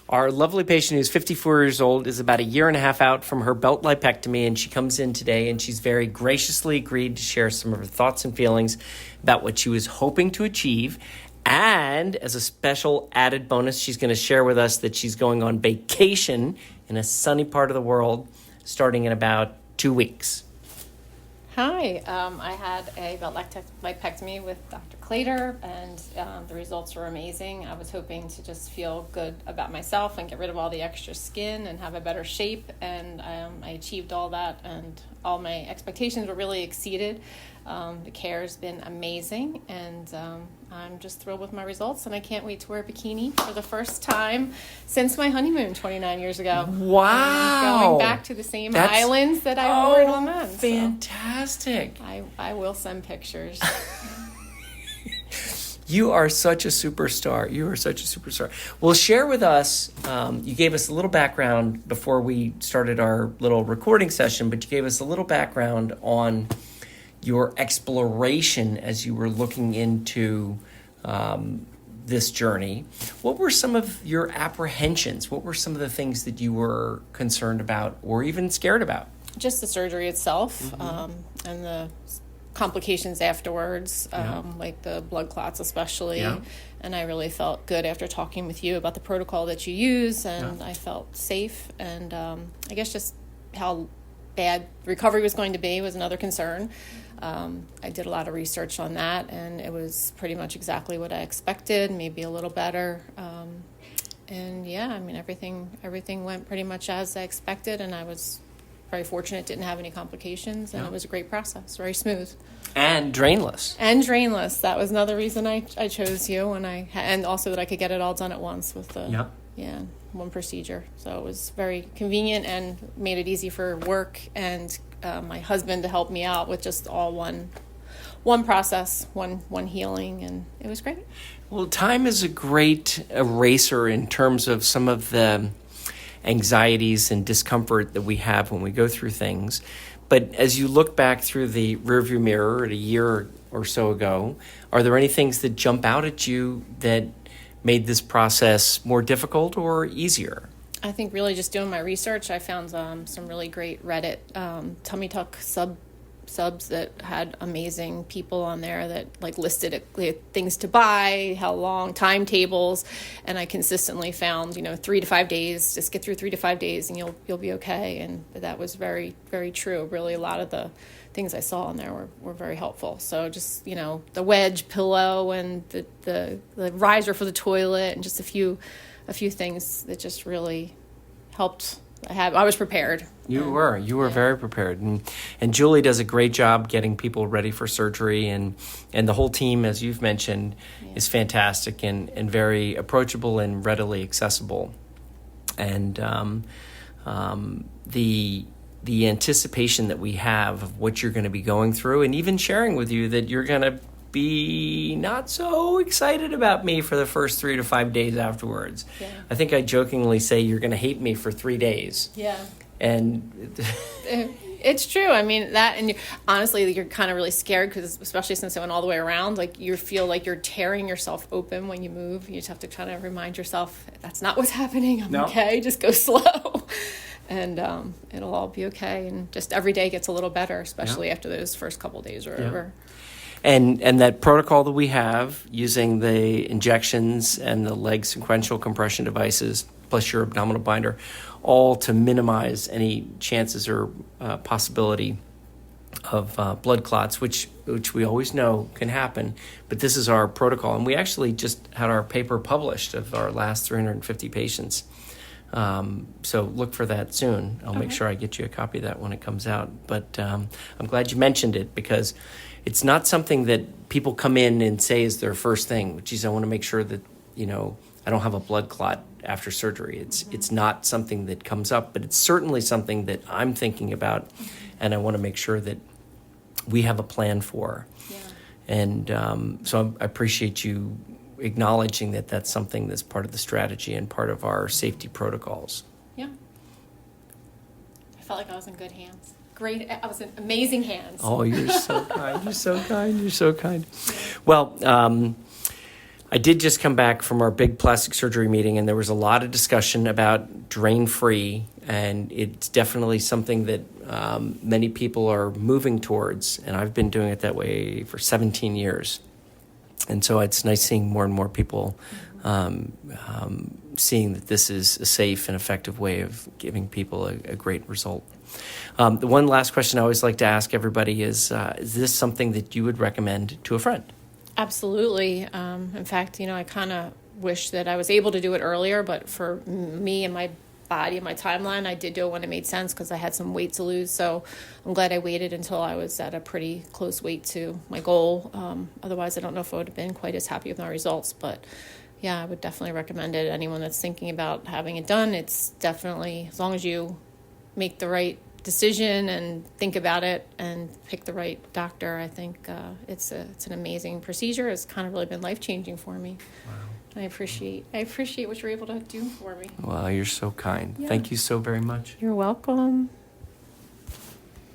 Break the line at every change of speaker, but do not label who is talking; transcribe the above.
Our lovely patient who's 54 years old is about a year and a half out from her belt lipectomy, and she comes in today and she's very graciously agreed to share some of her thoughts and feelings about what she was hoping to achieve. And as a special added bonus, she's going to share with us that she's going on vacation in a sunny part of the world starting in about 2 weeks.
Hi, I had a belt lipectomy with Dr. Clater, and the results were amazing. I was hoping to just feel good about myself and get rid of all the extra skin and have a better shape, and I achieved all that, and all my expectations were really exceeded. The care has been amazing, and I'm just thrilled with my results, and I can't wait to wear a bikini for the first time since my honeymoon 29 years ago.
Wow.
Going back to the same islands that I wore it on then.
Fantastic.
So I will send pictures.
You are such a superstar. You are such a superstar. Well, share with us, you gave us a little background before we started our little recording session, but you gave us a little background on your exploration as you were looking into this journey. What were some of your apprehensions? What were some of the things that you were concerned about or even scared about?
Just the surgery itself, and the complications afterwards, like the blood clots especially. Yeah. And I really felt good after talking with you about the protocol that you use, and I felt safe. And I guess just how bad recovery was going to be was another concern. I did a lot of research on that, and it was pretty much exactly what I expected, maybe a little better. And yeah, I mean, everything went pretty much as I expected, and I was very fortunate, didn't have any complications, and it was a great process, very smooth.
And drainless.
That was another reason I chose you, and also that I could get it all done at once with the one procedure. So it was very convenient and made it easy for work and my husband to help me out with just all one process, one healing, and it was great.
Well, time is a great eraser in terms of some of the anxieties and discomfort that we have when we go through things. But as you look back through the rearview mirror at a year or so ago, are there any things that jump out at you that made this process more difficult or easier?
I think really just doing my research, I found some really great Reddit tummy tuck subs that had amazing people on there that like listed things to buy, how long, timetables, and I consistently found 3 to 5 days. Just get through 3 to 5 days, and you'll be okay. And that was very, very true. Really, a lot of the things I saw on there were very helpful. So just the wedge pillow and the riser for the toilet, and just a few things that just really helped. I was prepared. You were very prepared.
And Julie does a great job getting people ready for surgery, and the whole team, as you've mentioned, is fantastic and very approachable and readily accessible. And the anticipation that we have of what you're going to be going through, and even sharing with you that you're going to be not so excited about me for the first 3 to 5 days afterwards. Yeah. I think I jokingly say you're going to hate me for 3 days.
Yeah.
And
it's true. I mean, that, and honestly, you're kind of really scared because, especially since it went all the way around, like you feel like you're tearing yourself open when you move. You just have to kind of remind yourself, that's not what's happening. I'm okay. Just go slow. And it'll all be okay. And just every day gets a little better, especially after those first couple of days or whatever.
And that protocol that we have, using the injections and the leg sequential compression devices, plus your abdominal binder, all to minimize any chances or possibility of blood clots, which we always know can happen. But this is our protocol. And we actually just had our paper published of our last 350 patients. So look for that soon. I'll make sure I get you a copy of that when it comes out. But I'm glad you mentioned it, because it's not something that people come in and say is their first thing, which is, I want to make sure that, I don't have a blood clot after surgery. It's not something that comes up, but it's certainly something that I'm thinking about, and I want to make sure that we have a plan for. Yeah. And so I appreciate you acknowledging that that's something that's part of the strategy and part of our safety protocols.
Yeah. I felt like I was in good hands. I was in amazing hands.
Oh, you're so kind. You're so kind. You're so kind. Well, I did just come back from our big plastic surgery meeting, and there was a lot of discussion about drain-free, and it's definitely something that many people are moving towards, and I've been doing it that way for 17 years. And so it's nice seeing more and more people seeing that this is a safe and effective way of giving people a great result. The one last question I always like to ask everybody is this something that you would recommend to a friend?
Absolutely. In fact, I kind of wish that I was able to do it earlier, but for me and my body and my timeline, I did do it when it made sense because I had some weight to lose. So I'm glad I waited until I was at a pretty close weight to my goal. Otherwise, I don't know if I would have been quite as happy with my results. But yeah, I would definitely recommend it. Anyone that's thinking about having it done, it's definitely, as long as you make the right decision and think about it and pick the right doctor, I think it's an amazing procedure. It's kind of really been life-changing for me.
Wow.
I appreciate what you're able to do for me.
Well, you're so kind.
Yeah.
Thank you so very much.
You're welcome.